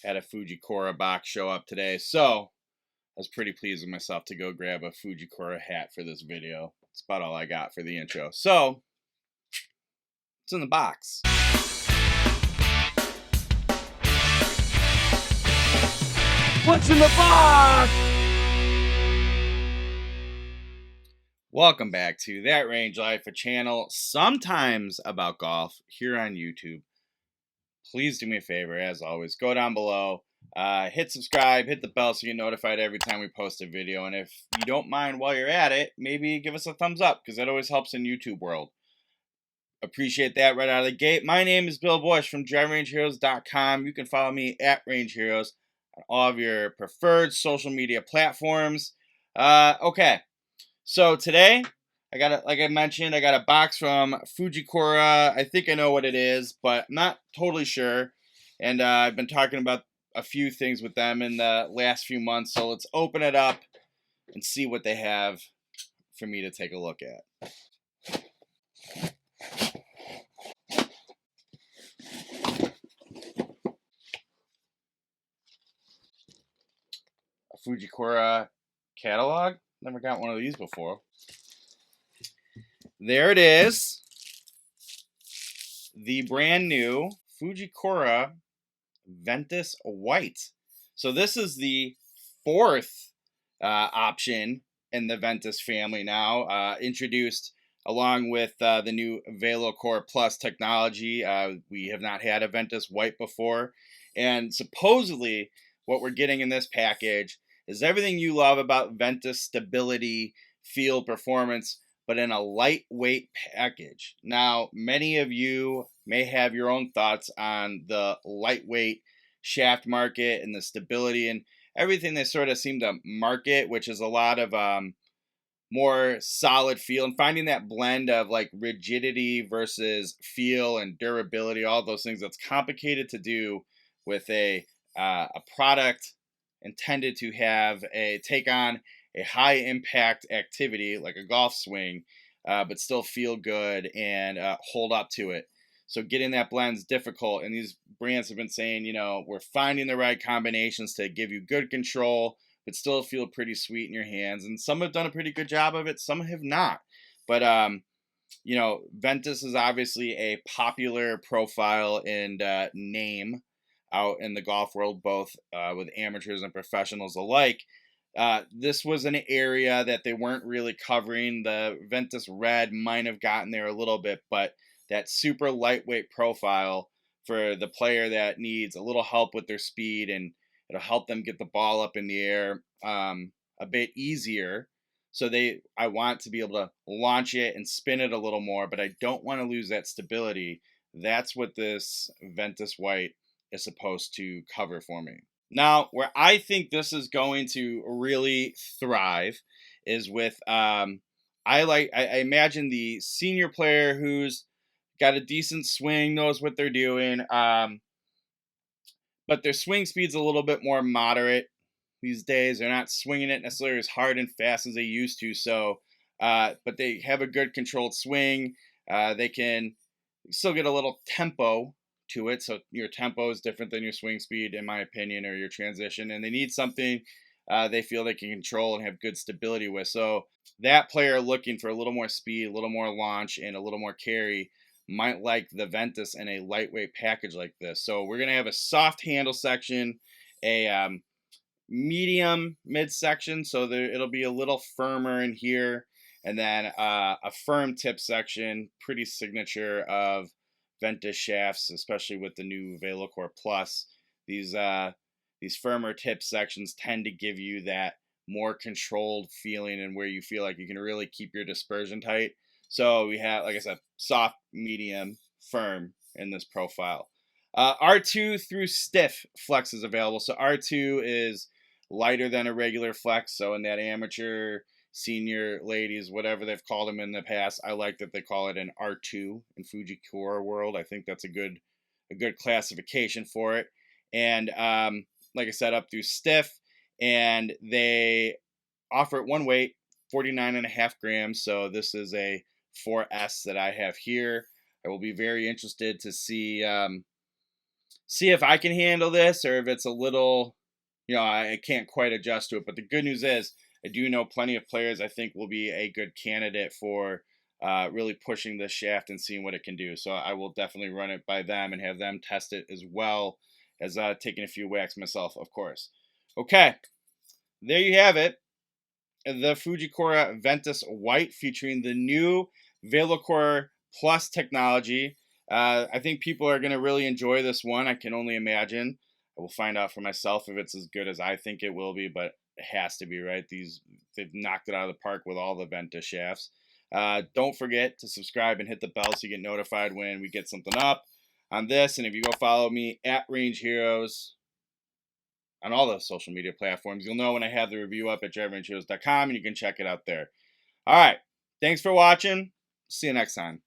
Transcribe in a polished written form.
had a Fujikura box show up today, so I was pretty pleased with myself to go grab a Fujikura hat for this video. That's about all I got for the intro. So, it's in the box. What's in the box? Welcome back to That Range Life, a channel sometimes about golf here on YouTube. Please do me a favor, as always, go down below, hit subscribe, hit the bell so you get notified every time we post a video. And if you don't mind while you're at it, maybe give us a thumbs up, because that always helps in YouTube world. Appreciate that right out of the gate. My name is Bill Bush from DriveRangeHeroes.com. You can follow me at Range Heroes on all of your preferred social media platforms. Okay, so today, like I mentioned, I got a box from Fujikura. I think I know what it is, but I'm not totally sure. And I've been talking about a few things with them in the last few months. So let's open it up and see what they have for me to take a look at. A Fujikura catalog. Never got one of these before. There it is. The brand new Fujikura Ventus White. So this is the fourth option in the Ventus family now, introduced along with the new VeloCore Plus technology. We have not had a Ventus White before, and supposedly what we're getting in this package is everything you love about Ventus: stability, feel, performance, but in a lightweight package. Now, many of you may have your own thoughts on the lightweight shaft market and the stability and everything they sort of seem to market, which is a lot of more solid feel, and finding that blend of like rigidity versus feel and durability, all those things. That's complicated to do with a product intended to take on a high impact activity like a golf swing, but still feel good and hold up to it. So getting that blend is difficult, and these brands have been saying, we're finding the right combinations to give you good control, but still feel pretty sweet in your hands. And some have done a pretty good job of it, some have not. But Ventus is obviously a popular profile and name out in the golf world, both with amateurs and professionals alike. This was an area that they weren't really covering. The Ventus Red might have gotten there a little bit, but that super lightweight profile for the player that needs a little help with their speed, and it'll help them get the ball up in the air a bit easier. So I want to be able to launch it and spin it a little more, but I don't want to lose that stability. That's what this Ventus White is supposed to cover for me. Now, where I think this is going to really thrive is with I imagine the senior player who's got a decent swing, knows what they're doing, but their swing speed's a little bit more moderate these days. They're not swinging it necessarily as hard and fast as they used to. So, but they have a good controlled swing. They can still get a little tempo to it. So your tempo is different than your swing speed, in my opinion, or your transition. And they need something they feel they can control and have good stability with. So that player looking for a little more speed, a little more launch, and a little more carry might like the Ventus in a lightweight package like this. So we're going to have a soft handle section, a medium mid section, so it'll be a little firmer in here, and then a firm tip section, pretty signature of Ventus shafts, especially with the new VeloCore Plus. These firmer tip sections tend to give you that more controlled feeling, and where you feel like you can really keep your dispersion tight. So we have, like I said, soft, medium, firm in this profile. R2 through stiff flex is available. So R2 is lighter than a regular flex. So in that amateur, senior ladies, whatever they've called them in the past, I like that they call it an R2 in Fujikura world. I think that's a good classification for it. And like I said, up through stiff, and they offer it one weight, 49.5 grams. So this is a 4S that I have here. I will be very interested to see see if I can handle this or if it's a little, I can't quite adjust to it. But the good news is I do know plenty of players I think will be a good candidate for really pushing this shaft and seeing what it can do. So I will definitely run it by them and have them test it as well as taking a few whacks myself, of course. Okay, there you have it. The Fujikura Ventus White featuring the new VeloCore Plus technology. I think people are going to really enjoy this one. I can only imagine. I will find out for myself if it's as good as I think it will be, but it has to be, right? They've knocked it out of the park with all the Ventus shafts. Don't forget to subscribe and hit the bell so you get notified when we get something up on this. And if you go follow me at Range Heroes on all the social media platforms, you'll know when I have the review up at driverangeheroes.com, and you can check it out there. All right. Thanks for watching. See you next time.